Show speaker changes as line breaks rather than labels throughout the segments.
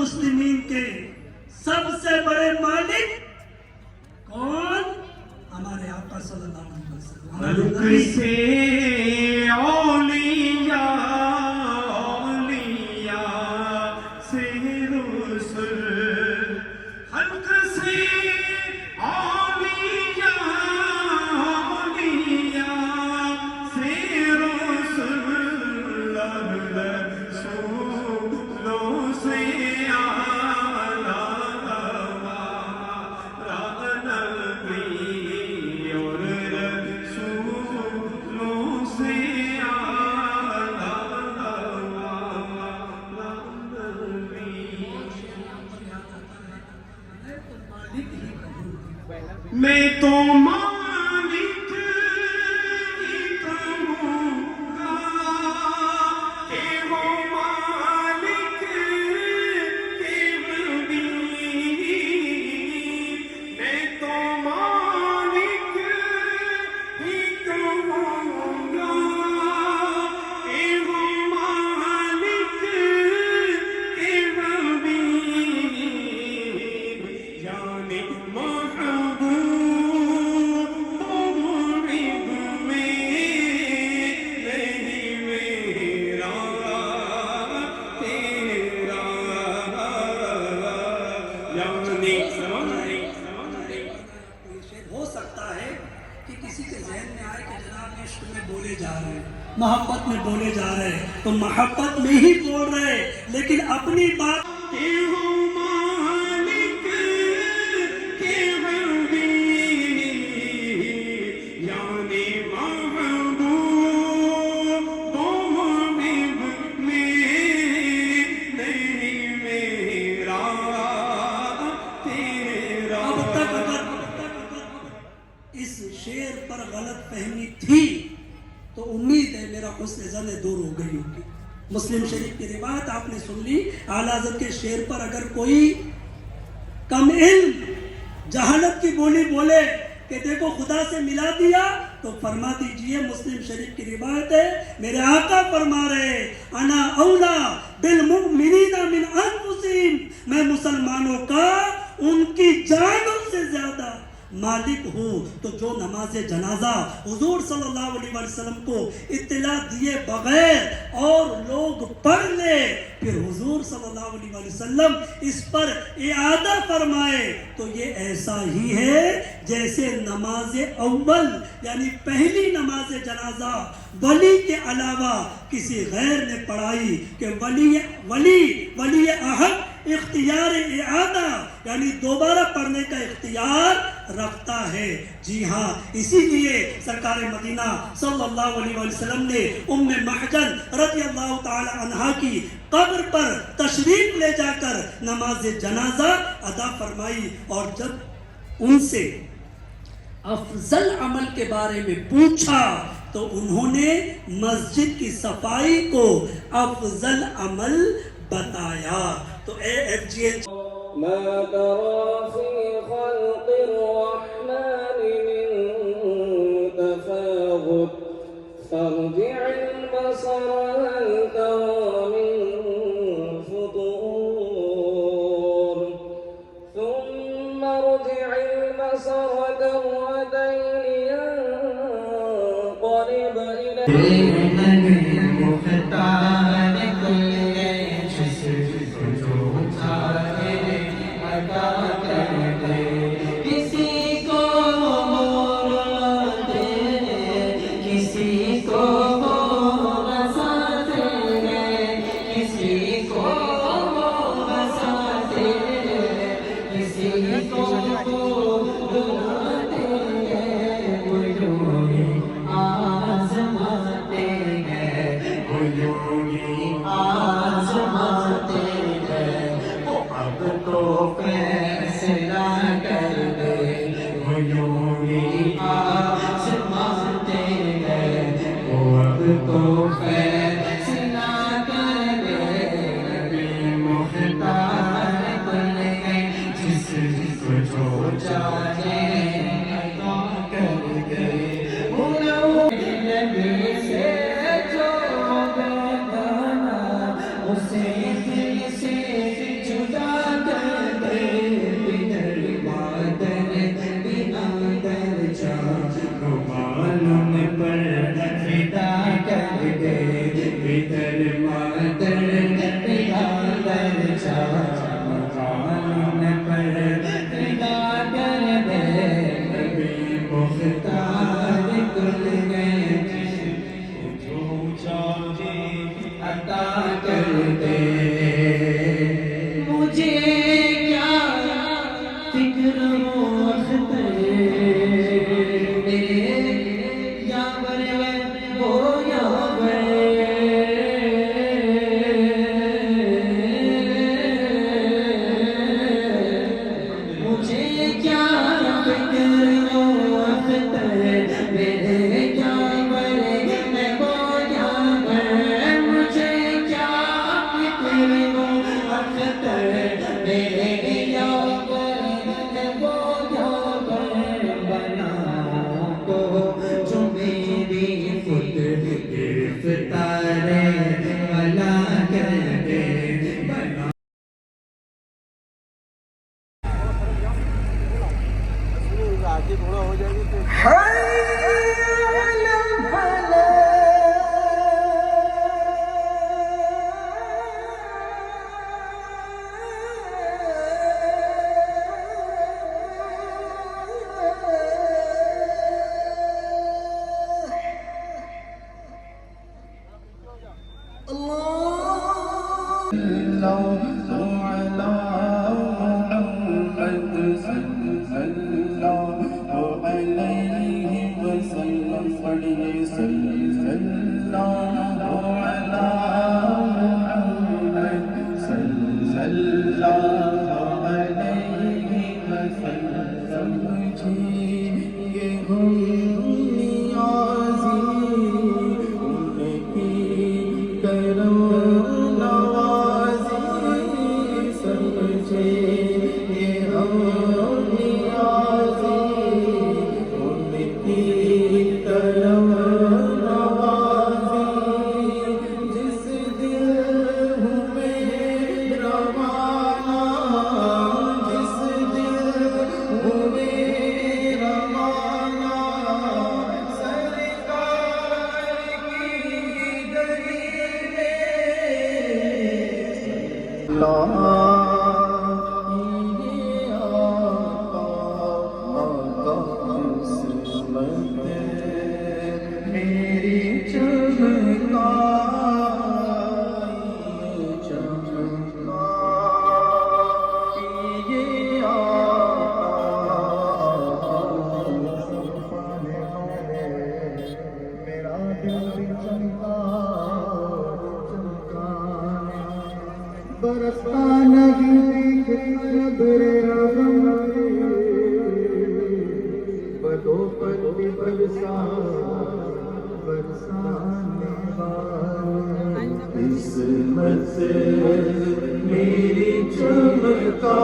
मुस्लिमीन के सबसे बड़े मालिक कौन? हमारे आका सल्लल्लाहु अलैहि वसल्लम।
हल्क से औलिया, औलिया से रसूल, हल्क से औलिया, औलिया से रसूल, रसूलों से आला नबी और रसूलों से आला नबी। मैं तो मालिक ही कहूँगा कि वो मालिक के भी। मैं तो मालिक ही कहूँगा कि वो मालिक के भी। यानी
हो सकता है कि किसी के ज़हन में आए कि जनाब इश्क में बोले जा रहे हैं, मोहब्बत में बोले जा रहे हैं, तो मोहब्बत में ही बोल रहे हैं, लेकिन अपनी बात इस शेर पर गलत फहमी थी तो उम्मीद है मेरा हुस्न ज़न दूर हो गई होगी। मुस्लिम शरीफ की रिवायत आपने सुन ली। आला हज़रत के शेर पर अगर कोई कम इल्म जहालत की बोली बोले कि देखो खुदा से मिला दिया, तो फरमा दीजिए, मुस्लिम शरीफ की रिवायत है, मेरे आका फरमा रहे अना औला बिल मुमिनीना मिन अनफुसिहिम, मैं मुसलमानों का उनकी जानों से ज्यादा मालिक हूँ। तो जो नमाज जनाजा हुजूर सल्लल्लाहु अलैहि वसल्लम को इत्तला दिए बगैर और लोग पढ़ ले, फिर हुजूर सल्लल्लाहु अलैहि वसल्लम इस पर इआदा फरमाए, तो ये ऐसा ही है जैसे नमाज अव्वल यानी पहली नमाज जनाजा वली के अलावा किसी गैर ने पढ़ाई कि वली अहद इख्तियार इआदा यानी दोबारा पढ़ने का इख्तियार रखता है। जी हाँ, इसीलिए सरकार मदीना सल्लल्लाहु अलैहि वसल्लम ने उम्मे महजन रज़ियल्लाहु ताला अन्हा की कब्र पर तशरीफ ले जाकर नमाज जनाजा अदा फरमाई, और जब उनसे अफजल अमल के बारे में पूछा तो उन्होंने मस्जिद की सफाई को अफजल अमल बताया। तो AFGL
ما ترى في خلق الرحمن من تفاوت فارجع البصر هل ترى من فطور ثم ارجع البصر كرتين ينقلب
आज़माते برستا نہیں نظر رحم بدو پر برسا برسانے والا قسمت سے میری چمکا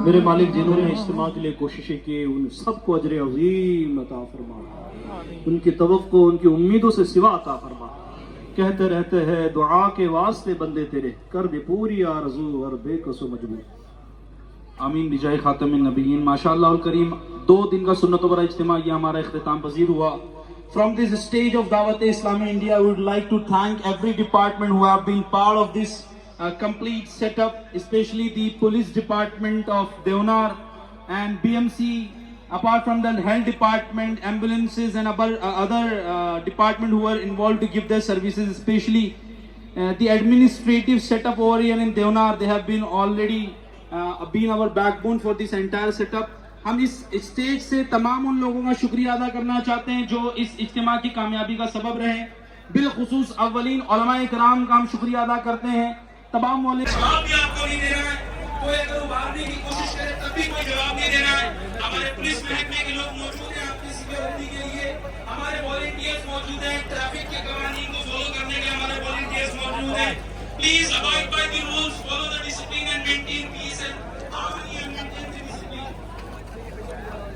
میرے مالک جنہوں نے اجتماع کے لیے کوششیں کی ان سب کو اجر عظیم عطا فرما، ان کی توقع ان کی امیدوں سے سوا عطا فرما۔ کہتے رہتے ہیں دعا کے واسطے بندے تیرے، کر دے پوری آرزو اور بے کس و مجبور۔ آمین بجائے خاتم النبیین۔ ماشاءاللہ الکریم 2 دن کا سنت و اجتماع یہ ہمارا اختتام پذیر ہوا۔ From this stage of Dawat Islami India, I would like to thank every department who have been part of this complete setup, especially the police department of Deonar and BMC, apart from the health department, ambulances and other department who are involved to give their services, especially the administrative setup over here in Deonar. They have been already been our backbone for this entire setup. ہم اس stage سے تمام ان لوگوں کا شکریہ ادا کرنا چاہتے ہیں جو اس اجتماع کی کامیابی کا سبب رہے، بالخصوص اولین علماء کرام کا ہم شکریہ ادا کرتے ہیں۔ تمام
جواب بھی آپ کو نہیں دے رہا ہے، کوئی اگر ابھارنے کی کوشش کرے تب بھی کوئی جواب نہیں دے رہا ہے۔ ہمارے پولیس محکمے کے لوگ موجود ہیں آپ کی سیکورٹی کے لیے، ہمارے والنٹیئرز موجود ہیں، ٹریفک کے قوانین کو فالو کرنے کے ہمارے والنٹیئرز موجود ہیں۔ Please avoid